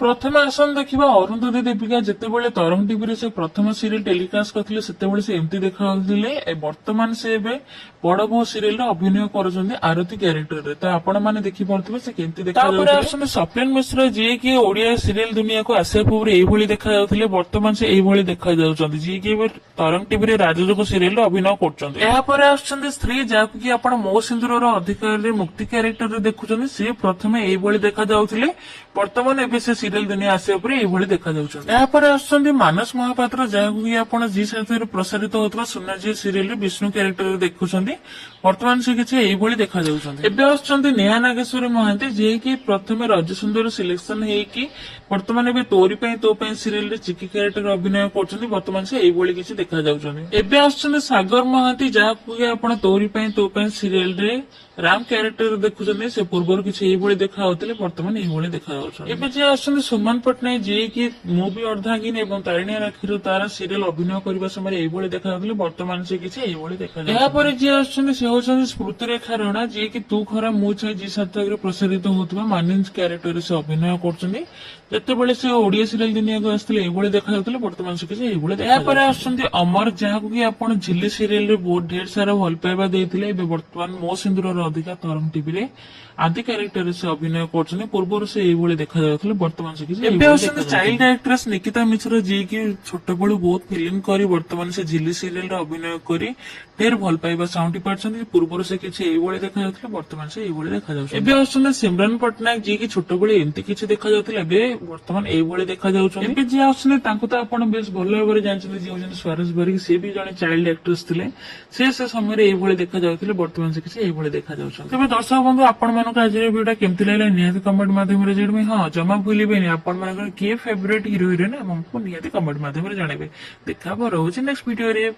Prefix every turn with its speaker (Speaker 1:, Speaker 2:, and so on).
Speaker 1: प्रथम आसन देखा अरुंधति दीपिका जितेबाला तरंग टीवी से प्रथम सीरियल टेलीकास्ट करते से एमती देखा बर्तमान से बड़ बो सीरियल अभिनय कर आरती क्यारेक्टर तो आपण मैंने देखिपे से केमती देखा स्वप्न मिश्र जी की ओडिया सीरियल दुनिया को आसिया पूर्व यही देखा बर्तमान से यही देखा जी कि तरंग टीवी राजयोग सीरियल अभिनय कर स्त्री जहाँकू कि आप मो सिंदूर अधिकार मुक्ति क्यारेक्टर देखुं सी प्रथम यही देखा बर्तमान एवं से सीरियल दुनिया आसिया पर यही देखा मानस महापात्र जहाँकू कि आप जी साथ प्रसारित होता सुनाझी सीरियल विष्णु क्यारेक्टर देखुं बर्तमान से किसी यही देखा नेहा नागेश्वरी महांती जी की प्रथम रजसुंदर सिलेक्शन होगी बर्तमान एवं तोरी तो सीरियल चिकी क्यारेक्टर अभिनय कर बर्तमान से यही किसी देखा एवं सागर महांती जहाँकू कि आप तोरी तो सीरियल रे राम क्यारेक्टर देखुं से पूर्व किसी यही देखा बर्तमान यही देखा सुमन पट्टनायक जी की मूवी अर्धांगिनी और तारिणी राखी तार सीरियल अभिनय करने समय यही देखा बर्तमान से किसी यही देखा जी आसुच्च स्मृति रेखा रणा जी की तू खरा मु छाई जी सात प्रसारित होता मानिंस क्यारेक्टर से अभिनय कर से ओडिया सीरियल दुनिया को आसते यही देखा बर्तमान से किसी यही अमर जहाँकू कि आप झिल्ली सीरियल बहुत ढेर सारा भल पाइबा देते बर्तमान मो सिंदूर अधिका तरंग टीवी आदि क्यारेक्टर से अभिनय कर पूर्व से यही देखा बर्तमान से किसी चाइल्ड एक्ट्रेस निकिता मिश्र जी की छोट बड़ू बहुत फिल्म कर बर्तमान से झिल्ली सीरियल अभिनय कर ढेर भल पाइबा साउंटी पार्टी पूर्व से किसी यही देखा बर्तमान से यही देखा सिमरन पट्टनायक जी की छोट बड़े एमती किसी देखा बर्तमान यही देखा जी आसने तो आप बेस भल भाव जानते जी स्वारस बारिक सी भी जड़े चाइल्ड एक्ट्रेस थे से समय यही देखा बर्तमान से किसी यही देखा तेज दर्शक बंधु आपण आज वीडियो केमती लगे निहाती कमेंट माध्यम हाँ जमा भूलें आपण किए फेवरेट हिरो हिरोइन हमको निहाती कमेंट माध्यम जानवे देखा रोचे नेक्स्ट वीडियो।